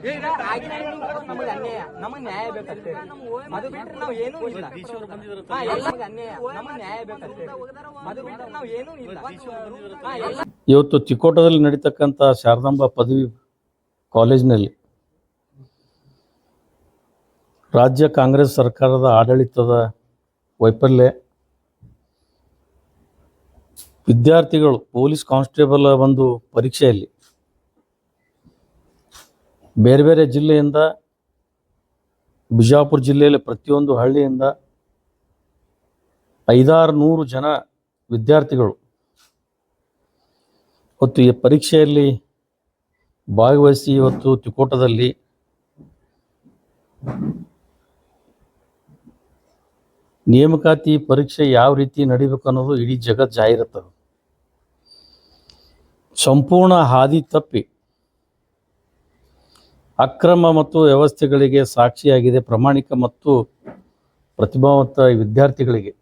ಈಗ ಆಗಿನ ನಮಗೆ ಅನ್ಯಾಯ, ನಮಗೆ ನ್ಯಾಯ ಬೇಕಷ್ಟೇ. ಅದು ಬಿಟ್ಟರೆ ನಾವು ಏನೂ ಇಲ್ಲ. ಅನ್ಯಾಯ, ನಮಗೆ ನ್ಯಾಯ ಬೇಕಷ್ಟೇ. ಅದು ಬಿಟ್ಟರೆ ನಾವು ಏನೂ ಇಲ್ಲ. ಇವತ್ತು ತಿಕೋಟದಲ್ಲಿ ನಡೀತಕ್ಕಂಥ ಶಾರದಾಂಬಾ ಪದವಿ ಕಾಲೇಜಿನಲ್ಲಿ ರಾಜ್ಯ ಕಾಂಗ್ರೆಸ್ ಸರ್ಕಾರದ ಆಡಳಿತದ ವೈಫಲ್ಯ, ವಿದ್ಯಾರ್ಥಿಗಳು ಪೊಲೀಸ್ ಕಾನ್ಸ್ಟೇಬಲ್ ಒಂದು ಪರೀಕ್ಷೆಯಲ್ಲಿ ಬೇರೆ ಬೇರೆ ಜಿಲ್ಲೆಯಿಂದ, ಬಿಜಾಪುರ ಜಿಲ್ಲೆಯಲ್ಲಿ ಪ್ರತಿಯೊಂದು ಹಳ್ಳಿಯಿಂದ 500-600 ಜನ ವಿದ್ಯಾರ್ಥಿಗಳು ಇವತ್ತು ಈ ಪರೀಕ್ಷೆಯಲ್ಲಿ ಭಾಗವಹಿಸಿ ಇವತ್ತು ತಿಕೋಟದಲ್ಲಿ ನೇಮಕಾತಿ ಪರೀಕ್ಷೆ ಯಾವ ರೀತಿ ನಡಿಬೇಕು ಅನ್ನೋದು ಇಡೀ ಜಗತ್ತು ಜಾಹೀರಾತು. ಸಂಪೂರ್ಣ ಹಾದಿ ತಪ್ಪಿ ಅಕ್ರಮ ಮತ್ತು ವ್ಯವಸ್ಥೆಗಳಿಗೆ ಸಾಕ್ಷಿಯಾಗಿದೆ. ಪ್ರಾಮಾಣಿಕ ಮತ್ತು ಪ್ರತಿಭಾವಂತ ವಿದ್ಯಾರ್ಥಿಗಳಿಗೆ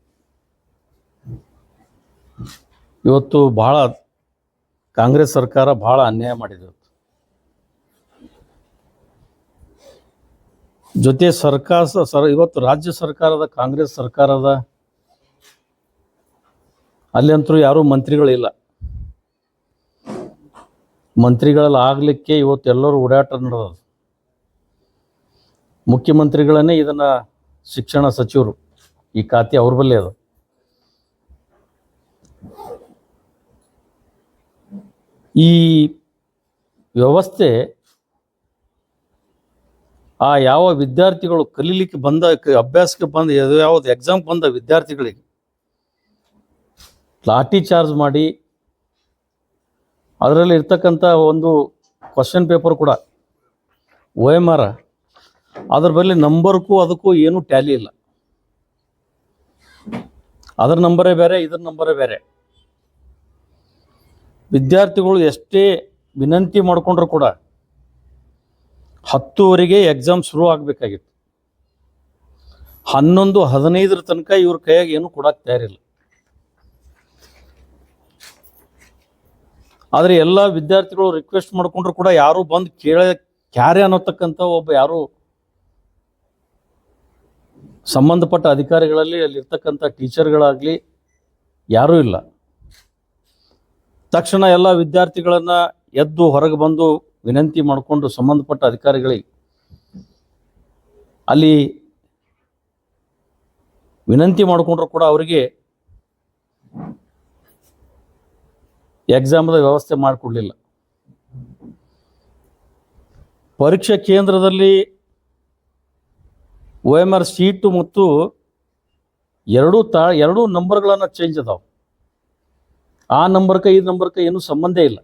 ಇವತ್ತು ಬಹಳ ಕಾಂಗ್ರೆಸ್ ಸರ್ಕಾರ ಬಹಳ ಅನ್ಯಾಯ ಮಾಡಿದೆ. ಜೊತೆ ಇವತ್ತು ರಾಜ್ಯ ಸರ್ಕಾರದ ಕಾಂಗ್ರೆಸ್ ಸರ್ಕಾರದ ಅಲ್ಲಂತರೂ ಯಾರೂ ಮಂತ್ರಿಗಳಿಲ್ಲ. ಮಂತ್ರಿಗಳಲ್ಲಿ ಆಗಲಿಕ್ಕೆ ಇವತ್ತು ಎಲ್ಲರೂ ಓಡಾಟ ನಡೆದ. ಮುಖ್ಯಮಂತ್ರಿಗಳನ್ನೇ ಇದನ್ನು ಶಿಕ್ಷಣ ಸಚಿವರು ಈ ಖಾತೆ ಅವ್ರ ಬಲ್ಲೇ ಅದು. ಈ ವ್ಯವಸ್ಥೆ ಯಾವ ವಿದ್ಯಾರ್ಥಿಗಳು ಕಲೀಲಿಕ್ಕೆ ಬಂದ, ಅಭ್ಯಾಸಕ್ಕೆ ಬಂದ, ಯಾವ್ದು ಎಕ್ಸಾಮ್ ಬಂದ ವಿದ್ಯಾರ್ಥಿಗಳಿಗೆ ಲಾಠಿ ಚಾರ್ಜ್ ಮಾಡಿ ಅದರಲ್ಲಿ ಇರ್ತಕ್ಕಂಥ ಒಂದು ಕ್ವಶನ್ ಪೇಪರ್ ಕೂಡ OMR ಅದ್ರ ಬಳಿ ನಂಬರ್ಗೂ ಅದಕ್ಕೂ ಏನೂ ಟ್ಯಾಲಿ ಇಲ್ಲ. ಅದರ ನಂಬರೇ ಬೇರೆ, ಇದ್ರ ನಂಬರೇ ಬೇರೆ. ವಿದ್ಯಾರ್ಥಿಗಳು ಎಷ್ಟೇ ವಿನಂತಿ ಮಾಡಿಕೊಂಡ್ರು ಕೂಡ 10:00 ಎಕ್ಸಾಮ್ ಶುರು ಆಗಬೇಕಾಗಿತ್ತು. 11:15 ತನಕ ಇವ್ರ ಕೈಯಾಗ ಏನು ಕೊಡಕ್ಕೆ ತಯಾರಿಲ್ಲ. ಆದರೆ ಎಲ್ಲ ವಿದ್ಯಾರ್ಥಿಗಳು ರಿಕ್ವೆಸ್ಟ್ ಮಾಡಿಕೊಂಡ್ರು ಕೂಡ ಯಾರೂ ಬಂದು ಕ್ಯಾರೆ ಅನ್ನೋತಕ್ಕಂಥ ಒಬ್ಬ ಯಾರು ಸಂಬಂಧಪಟ್ಟ ಅಧಿಕಾರಿಗಳಲ್ಲಿ ಅಲ್ಲಿರ್ತಕ್ಕಂಥ ಟೀಚರ್ಗಳಾಗಲಿ ಯಾರೂ ಇಲ್ಲ. ತಕ್ಷಣ ಎಲ್ಲ ವಿದ್ಯಾರ್ಥಿಗಳನ್ನು ಎದ್ದು ಹೊರಗೆ ಬಂದು ವಿನಂತಿ ಮಾಡಿಕೊಂಡು ಸಂಬಂಧಪಟ್ಟ ಅಧಿಕಾರಿಗಳಿಗೆ ಅಲ್ಲಿ ವಿನಂತಿ ಮಾಡಿಕೊಂಡ್ರು ಕೂಡ ಅವರಿಗೆ ಎಕ್ಸಾಮ್ದ ವ್ಯವಸ್ಥೆ ಮಾಡಿಕೊಡ್ಲಿಲ್ಲ. ಪರೀಕ್ಷಾ ಕೇಂದ್ರದಲ್ಲಿ OMR ಸೀಟು ಮತ್ತು ಎರಡೂ ನಂಬರ್ಗಳನ್ನು ಚೇಂಜ್ ಅದಾವೆ. ಆ ನಂಬರ್ಗೆ ಈ ನಂಬರ್ಗೆ ಏನೂ ಸಂಬಂಧ ಇಲ್ಲ.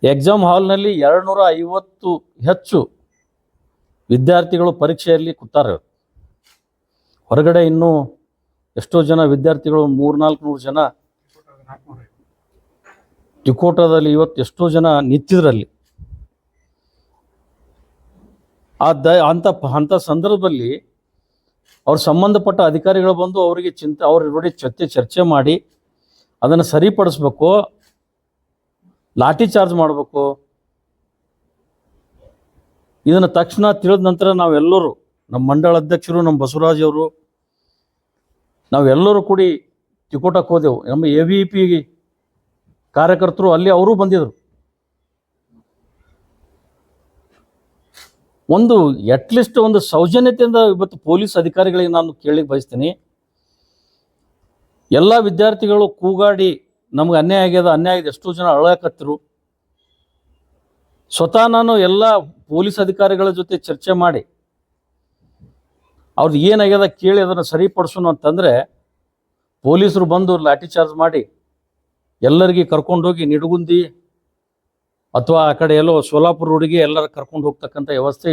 ಎಕ್ಸಾಮ್ ಹಾಲ್ನಲ್ಲಿ 250 ಹೆಚ್ಚು ವಿದ್ಯಾರ್ಥಿಗಳು ಪರೀಕ್ಷೆಯಲ್ಲಿ ಕೂತಾರೆ. ಹೊರಗಡೆ ಇನ್ನೂ ಎಷ್ಟೋ ಜನ ವಿದ್ಯಾರ್ಥಿಗಳು 300-400 ಜನ ತಿಕೋಟದಲ್ಲಿ ಇವತ್ತು ಎಷ್ಟೋ ಜನ ನಿಂತಿದ್ರಲ್ಲಿ. ಅಂಥ ಸಂದರ್ಭದಲ್ಲಿ ಅವ್ರ ಸಂಬಂಧಪಟ್ಟ ಅಧಿಕಾರಿಗಳು ಬಂದು ಅವರಿಗೆ ಅವ್ರ ನೋಡಿ ಚರ್ಚೆ ಮಾಡಿ ಅದನ್ನು ಸರಿಪಡಿಸ್ಬೇಕು, ಲಾಠಿ ಚಾರ್ಜ್ ಮಾಡಬೇಕು. ಇದನ್ನು ತಕ್ಷಣ ತಿಳಿದ ನಂತರ ನಾವೆಲ್ಲರೂ, ನಮ್ಮ ಮಂಡಳ ಅಧ್ಯಕ್ಷರು, ನಮ್ಮ ಬಸವರಾಜ್ ಅವರು, ನಾವೆಲ್ಲರೂ ಕೂಡಿ ತಿಕೋಟಕ್ಕೆ ಹೋದೆವು. ನಮ್ಮ AVP ಕಾರ್ಯಕರ್ತರು ಅಲ್ಲಿ ಅವರೂ ಬಂದಿದ್ದರು. ಒಂದು ಅಟ್ಲೀಸ್ಟ್ ಒಂದು ಸೌಜನ್ಯತೆಯಿಂದ ಇವತ್ತು ಪೊಲೀಸ್ ಅಧಿಕಾರಿಗಳಿಗೆ ನಾನು ಕೇಳಲಿಕ್ಕೆ ಬಯಸ್ತೀನಿ. ಎಲ್ಲ ವಿದ್ಯಾರ್ಥಿಗಳು ಕೂಗಾಡಿ ನಮ್ಗೆ ಅನ್ಯಾಯ ಆಗಿದೆ, ಎಷ್ಟೋ ಜನ ಅಳಕತ್ತಿರು. ಸ್ವತಃ ನಾನು ಎಲ್ಲ ಪೊಲೀಸ್ ಅಧಿಕಾರಿಗಳ ಜೊತೆ ಚರ್ಚೆ ಮಾಡಿ ಅವ್ರದ್ದು ಏನಾಗ್ಯದ ಕೇಳಿ ಅದನ್ನು ಸರಿಪಡಿಸೋಣ ಅಂತಂದರೆ ಪೊಲೀಸರು ಬಂದು ಲಾಠಿ ಚಾರ್ಜ್ ಮಾಡಿ ಎಲ್ಲರಿಗೆ ಕರ್ಕೊಂಡೋಗಿ ನಿಡಗುಂದಿ ಅಥವಾ ಆ ಕಡೆ ಎಲ್ಲೋ ಸೋಲಾಪುರ ರೋಡಿಗೆ ಎಲ್ಲರ ಕರ್ಕೊಂಡು ಹೋಗ್ತಕ್ಕಂಥ ವ್ಯವಸ್ಥೆ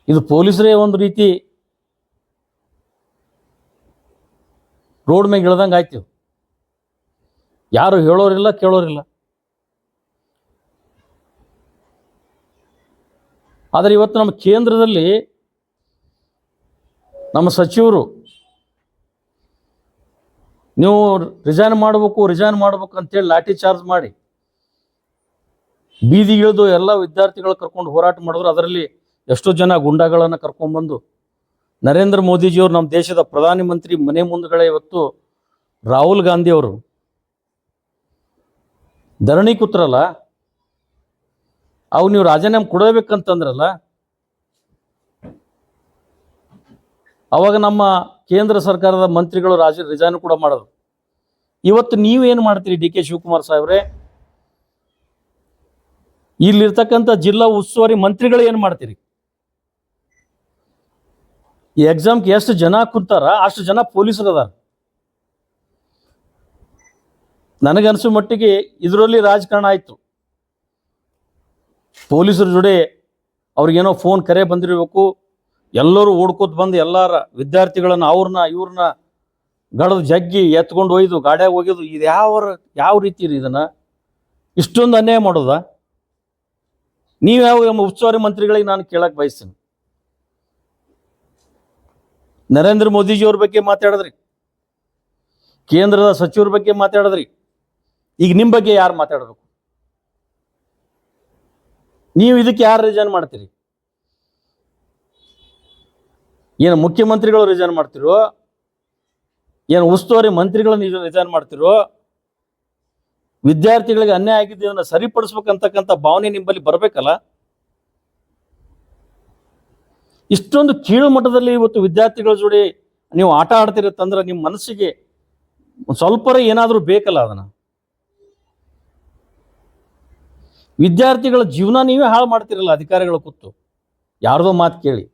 ಇದು ಪೊಲೀಸರೇ ಒಂದು ರೀತಿ ರೋಡ್ ಮೇಲೆ ಇಳ್ದಂಗೆ ಆಯ್ತು. ಯಾರು ಹೇಳೋರಿಲ್ಲ, ಕೇಳೋರಿಲ್ಲ. ಆದರೆ ಇವತ್ತು ನಮ್ಮ ಕೇಂದ್ರದಲ್ಲಿ ನಮ್ಮ ಸಚಿವರು ನೀವು ರಿಸೈನ್ ಮಾಡಬೇಕು ಅಂತೇಳಿ ಲಾಠಿ ಚಾರ್ಜ್ ಮಾಡಿ ಬೀದಿಗಿಳಿದು ಎಲ್ಲ ವಿದ್ಯಾರ್ಥಿಗಳು ಕರ್ಕೊಂಡು ಹೋರಾಟ ಮಾಡಿದ್ರು. ಅದರಲ್ಲಿ ಎಷ್ಟೋ ಜನ ಗುಂಡಾಗಳನ್ನು ಕರ್ಕೊಂಡ್ಬಂದು ನರೇಂದ್ರ ಮೋದಿಜಿಯವರು ನಮ್ಮ ದೇಶದ ಪ್ರಧಾನಮಂತ್ರಿ ಮನೆ ಮುಂದುಗಡೆ ಇವತ್ತು ರಾಹುಲ್ ಗಾಂಧಿ ಅವರು ಧರಣಿ ಕೂತ್ರಲ್ಲ, ಅವು ನೀವು ರಾಜೀನಾಮೆ ಕೊಡಬೇಕಂತಂದ್ರಲ್ಲ, ಅವಾಗ ನಮ್ಮ ಕೇಂದ್ರ ಸರ್ಕಾರದ ಮಂತ್ರಿಗಳು ರಿಸೈನ್ ಕೂಡ ಮಾಡೋದು. ಇವತ್ತು ನೀವೇನು ಮಾಡ್ತೀರಿ ಡಿ ಕೆ ಶಿವಕುಮಾರ್ ಸಾಹೇಬ್ರೆ? ಇಲ್ಲಿರ್ತಕ್ಕಂಥ ಜಿಲ್ಲಾ ಉಸ್ತುವಾರಿ ಮಂತ್ರಿಗಳು ಏನು ಮಾಡ್ತೀರಿ? ಈ ಎಕ್ಸಾಮ್ಗೆ ಎಷ್ಟು ಜನ ಕುಂತಾರ ಅಷ್ಟು ಜನ ಪೊಲೀಸರು ಅದಾರ. ನನಗನ್ಸೋ ಮಟ್ಟಿಗೆ ಇದರಲ್ಲಿ ರಾಜಕಾರಣ ಆಯಿತು. ಪೊಲೀಸರ ಜೊತೆ ಅವ್ರಿಗೇನೋ ಫೋನ್ ಕರೆ ಬಂದಿರಬೇಕು, ಎಲ್ಲರೂ ಓಡ್ಕೋತ ಬಂದು ಎಲ್ಲರ ವಿದ್ಯಾರ್ಥಿಗಳನ್ನು ಇವ್ರನ್ನ ಗಡದು ಜಗ್ಗಿ ಎತ್ಕೊಂಡು ಒಯ್ದು ಗಾಡ್ಯಾಗ ಹೋಗಿದ್ದು. ಇದು ಯಾವ ರೀತಿ ರೀ? ಇದನ್ನು ಇಷ್ಟೊಂದು ಅನ್ಯಾಯ ಮಾಡೋದಾ? ನೀವು ಯಾವ ಉಸ್ತುವಾರಿ ಮಂತ್ರಿಗಳಿಗೆ ನಾನು ಕೇಳಕ್ಕೆ ಬಯಸ್ತೀನಿ. ನರೇಂದ್ರ ಮೋದಿಜಿಯವ್ರ ಬಗ್ಗೆ ಮಾತಾಡಿದ್ರಿ, ಕೇಂದ್ರದ ಸಚಿವರ ಬಗ್ಗೆ ಮಾತಾಡಿದ್ರಿ, ಈಗ ನಿಮ್ಮ ಬಗ್ಗೆ ಯಾರು ಮಾತಾಡಬೇಕು? ನೀವು ಇದಕ್ಕೆ ಯಾರು ರಿಸೈನ್ ಮಾಡ್ತೀರಿ? ಏನು ಮುಖ್ಯಮಂತ್ರಿಗಳು ರಿಸೈನ್ ಮಾಡ್ತಿರೋ, ಏನು ಉಸ್ತುವಾರಿ ಮಂತ್ರಿಗಳನ್ನು ರಿಸೈನ್ ಮಾಡ್ತಿರೋ? ವಿದ್ಯಾರ್ಥಿಗಳಿಗೆ ಅನ್ಯಾಯ ಆಗಿದ್ದು ಇದನ್ನು ಸರಿಪಡಿಸ್ಬೇಕಂತಕ್ಕಂಥ ಭಾವನೆ ನಿಮ್ಮಲ್ಲಿ ಬರಬೇಕಲ್ಲ. ಇಷ್ಟೊಂದು ಕೀಳು ಮಟ್ಟದಲ್ಲಿ ಇವತ್ತು ವಿದ್ಯಾರ್ಥಿಗಳ ಜೋಡಿ ನೀವು ಆಟ ಆಡ್ತಿರತ್ತಂದ್ರೆ ನಿಮ್ಮ ಮನಸ್ಸಿಗೆ ಸ್ವಲ್ಪರ ಏನಾದರೂ ಬೇಕಲ್ಲ. ಅದನ್ನು ವಿದ್ಯಾರ್ಥಿಗಳ ಜೀವನ ನೀವೇ ಹಾಳು ಮಾಡ್ತಿರಲ್ಲ ಅಧಿಕಾರಿಗಳ ಕೂತು ಯಾರ್ದೋ ಮಾತು ಕೇಳಿ.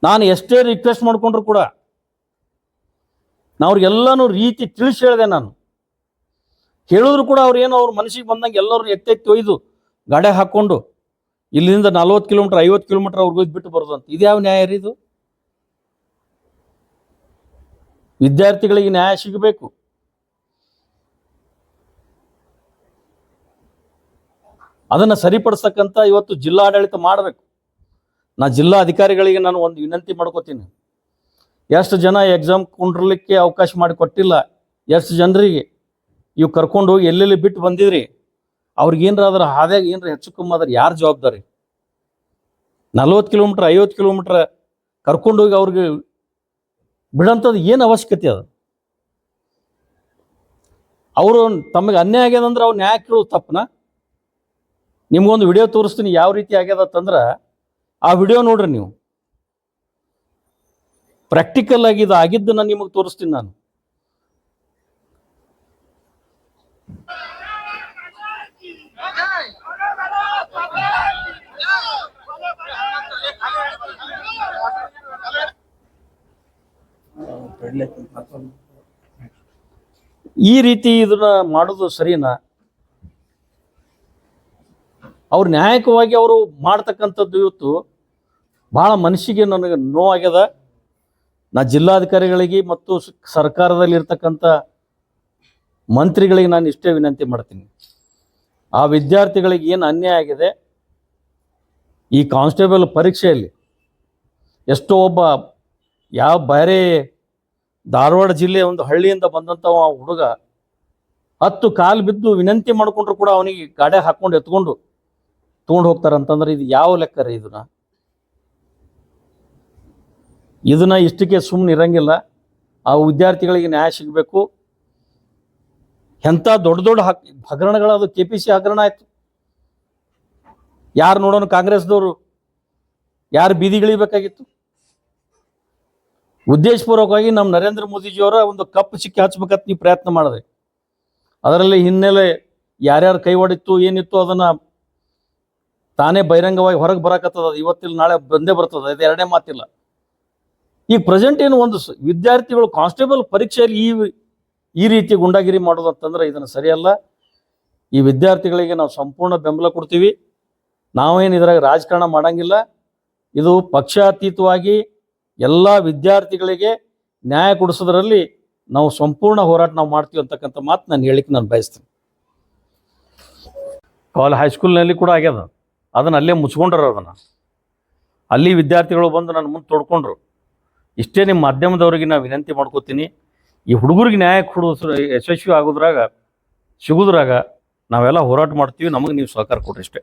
ನಾನು ಎಷ್ಟೇ ರಿಕ್ವೆಸ್ಟ್ ಮಾಡಿಕೊಂಡ್ರು ಕೂಡ ಅವ್ರಿಗೆಲ್ಲನೂ ರೀತಿ ತಿಳಿಸಿ ಹೇಳಿದೆ. ನಾನು ಹೇಳಿದ್ರು ಕೂಡ ಅವ್ರ ಮನಸ್ಸಿಗೆ ಬಂದಂಗೆ ಎಲ್ಲರೂ ಎತ್ತೆತ್ತಿ ಒಯ್ದು ಗಾಡಿ ಹಾಕ್ಕೊಂಡು ಇಲ್ಲಿಂದ 40 ಕಿಲೋಮೀಟರ್ 50 ಕಿಲೋಮೀಟರ್ ಅವ್ರಿಗೆ ಒಯ್ದು ಬಿಟ್ಟು ಬರೋದು ಅಂತ. ಇದ್ಯಾವ ನ್ಯಾಯ ರೀ ಇದು? ವಿದ್ಯಾರ್ಥಿಗಳಿಗೆ ನ್ಯಾಯ ಸಿಗಬೇಕು. ಅದನ್ನು ಸರಿಪಡಿಸ್ತಕ್ಕಂಥ ಇವತ್ತು ಜಿಲ್ಲಾಡಳಿತ ಮಾಡಬೇಕು. ಜಿಲ್ಲಾ ಅಧಿಕಾರಿಗಳಿಗೆ ನಾನು ಒಂದು ವಿನಂತಿ ಮಾಡ್ಕೋತೀನಿ. ಎಷ್ಟು ಜನ ಎಕ್ಸಾಮ್ ಕುಂಡ್ರಲಿಕ್ಕೆ ಅವಕಾಶ ಮಾಡಿ ಕೊಟ್ಟಿಲ್ಲ, ಎಷ್ಟು ಜನರಿಗೆ ಇವು ಕರ್ಕೊಂಡು ಹೋಗಿ ಎಲ್ಲೆಲ್ಲಿ ಬಿಟ್ಟು ಬಂದಿದ್ರಿ, ಅವ್ರಿಗೇನ್ರಾದ್ರೆ ಹಾದ್ಯಾಗ ಏನ್ರ ಹೆಚ್ಚು ಕಮ್ಮಿ ಆದ್ರೆ ಯಾರು ಜವಾಬ್ದಾರಿ? 40 ಕಿಲೋಮೀಟರ್ 50 ಕಿಲೋಮೀಟರ್ ಕರ್ಕೊಂಡೋಗಿ ಅವ್ರಿಗೆ ಬಿಡೋಂಥದ್ದು ಏನು ಅವಶ್ಯಕತೆ ಅದು? ಅವರು ತಮಗೆ ಅನ್ಯಾಯ ಆಗ್ಯದಂದ್ರೆ ಅವ್ರು ನ್ಯಾಯ ಕೇಳೋದು ತಪ್ಪನ? ನಿಮ್ಗೊಂದು ವಿಡಿಯೋ ತೋರಿಸ್ತೀನಿ ಯಾವ ರೀತಿ ಆಗ್ಯದಂದ್ರೆ ಆ ವಿಡಿಯೋ ನೋಡ್ರಿ. ನೀವು ಪ್ರಾಕ್ಟಿಕಲ್ ಆಗಿ ಇದು ಆಗಿದ್ದನ್ನು ನಿಮಗೆ ತೋರಿಸ್ತೀನಿ ನಾನು. ಈ ರೀತಿ ಇದನ್ನ ಮಾಡೋದು ಸರಿನಾ? ಅವ್ರು ನ್ಯಾಯಕವಾಗಿ ಅವರು ಮಾಡ್ತಕ್ಕಂಥದ್ದು ಇವತ್ತು ಭಾಳ ಮನಸ್ಸಿಗೆ ನನಗೆ ನೋವಾಗ್ಯದ. ಜಿಲ್ಲಾಧಿಕಾರಿಗಳಿಗೆ ಮತ್ತು ಸರ್ಕಾರದಲ್ಲಿ ಇರ್ತಕ್ಕಂಥ ಮಂತ್ರಿಗಳಿಗೆ ನಾನು ಇಷ್ಟೇ ವಿನಂತಿ ಮಾಡ್ತೀನಿ. ಆ ವಿದ್ಯಾರ್ಥಿಗಳಿಗೆ ಏನು ಅನ್ಯಾಯ ಆಗಿದೆ, ಈ ಕಾನ್ಸ್ಟೇಬಲ್ ಪರೀಕ್ಷೆಯಲ್ಲಿ ಎಷ್ಟೋ ಒಬ್ಬ ಬೇರೆ ಧಾರವಾಡ ಜಿಲ್ಲೆ ಒಂದು ಹಳ್ಳಿಯಿಂದ ಬಂದಂಥ ಹುಡುಗ 10 ಕಾಲು ಬಿದ್ದು ವಿನಂತಿ ಮಾಡಿಕೊಂಡ್ರು ಕೂಡ ಅವನಿಗೆ ಗಾಡಿ ಹಾಕ್ಕೊಂಡು ಎತ್ಕೊಂಡು ತೊಗೊಂಡು ಹೋಗ್ತಾರಂತಂದ್ರೆ ಇದು ಯಾವ ಲೆಕ್ಕ ರೀ? ಇದನ್ನ ಇಷ್ಟಕ್ಕೆ ಸುಮ್ಮನೆ ಇರಂಗಿಲ್ಲ. ಆ ವಿದ್ಯಾರ್ಥಿಗಳಿಗೆ ನ್ಯಾಯ ಸಿಗಬೇಕು. ಎಂಥ ದೊಡ್ಡ ಹಗರಣಗಳು, ಅದು KPC ಹಗರಣ ಆಯಿತು. ಯಾರು ನೋಡೋಣ ಕಾಂಗ್ರೆಸ್ದವರು ಯಾರು ಬೀದಿಗಿಳಿಬೇಕಾಗಿತ್ತು? ಉದ್ದೇಶಪೂರ್ವಕವಾಗಿ ನಮ್ಮ ನರೇಂದ್ರ ಮೋದಿಜಿಯವರ ಒಂದು ಕಪ್ಪು ಚಿಕ್ಕಿ ಹಚ್ಬೇಕಂತ ನೀವು ಪ್ರಯತ್ನ ಮಾಡಿದ್ರಿ. ಅದರಲ್ಲಿ ಹಿನ್ನೆಲೆ ಯಾರ್ಯಾರು ಕೈ ಹೊಡಿತ್ತು ಏನಿತ್ತು ಅದನ್ನು ತಾನೇ ಬಹಿರಂಗವಾಗಿ ಹೊರಗೆ ಬರಕತ್ತದ. ಇವತ್ತಿಲ್ಲ ನಾಳೆ ಬಂದೇ ಬರ್ತದೆ, ಇದು ಎರಡನೇ ಮಾತಿಲ್ಲ. ಈಗ ಪ್ರೆಸೆಂಟ್ ಏನು ಒಂದು ವಿದ್ಯಾರ್ಥಿಗಳು ಕಾನ್ಸ್ಟೇಬಲ್ ಪರೀಕ್ಷೆಯಲ್ಲಿ ಈ ರೀತಿ ಗುಂಡಾಗಿರಿ ಮಾಡೋದು ಅಂತಂದ್ರೆ ಇದನ್ನು ಸರಿಯಲ್ಲ. ಈ ವಿದ್ಯಾರ್ಥಿಗಳಿಗೆ ನಾವು ಸಂಪೂರ್ಣ ಬೆಂಬಲ ಕೊಡ್ತೀವಿ. ನಾವೇನು ಇದ್ರಾಗ ರಾಜಕಾರಣ ಮಾಡಂಗಿಲ್ಲ. ಇದು ಪಕ್ಷಾತೀತವಾಗಿ ಎಲ್ಲ ವಿದ್ಯಾರ್ಥಿಗಳಿಗೆ ನ್ಯಾಯ ಕೊಡಿಸೋದ್ರಲ್ಲಿ ನಾವು ಸಂಪೂರ್ಣ ಹೋರಾಟ ನಾವು ಮಾಡ್ತೀವಿ ಅಂತಕ್ಕಂಥ ಮಾತು ನಾನು ಹೇಳಿಕ್ಕೆ ನಾನು ಬಯಸ್ತೀನಿ. ಹೈಸ್ಕೂಲ್ನಲ್ಲಿ ಕೂಡ ಆಗ್ಯದ, ಅದನ್ನು ಅಲ್ಲೇ ಮುಚ್ಕೊಂಡ್ರು. ಅದನ್ನು ಅಲ್ಲಿ ವಿದ್ಯಾರ್ಥಿಗಳು ಬಂದು ನನ್ನ ಮುಂದೆ ತೊಡ್ಕೊಂಡ್ರು. ಇಷ್ಟೇ ನಿಮ್ಮ ಮಾಧ್ಯಮದವರಿಗೆ ನಾನು ವಿನಂತಿ ಮಾಡ್ಕೋತೀನಿ, ಈ ಹುಡುಗರಿಗೆ ನ್ಯಾಯ ಕೊಡೋದ್ರ ಯಶಸ್ವಿ ಆಗೋದ್ರಾಗ ಸಿಗೋದ್ರಾಗ ನಾವೆಲ್ಲ ಹೋರಾಟ ಮಾಡ್ತೀವಿ, ನಮಗೆ ನೀವು ಸಹಕಾರ ಕೊಡ್ರಿ ಅಷ್ಟೇ.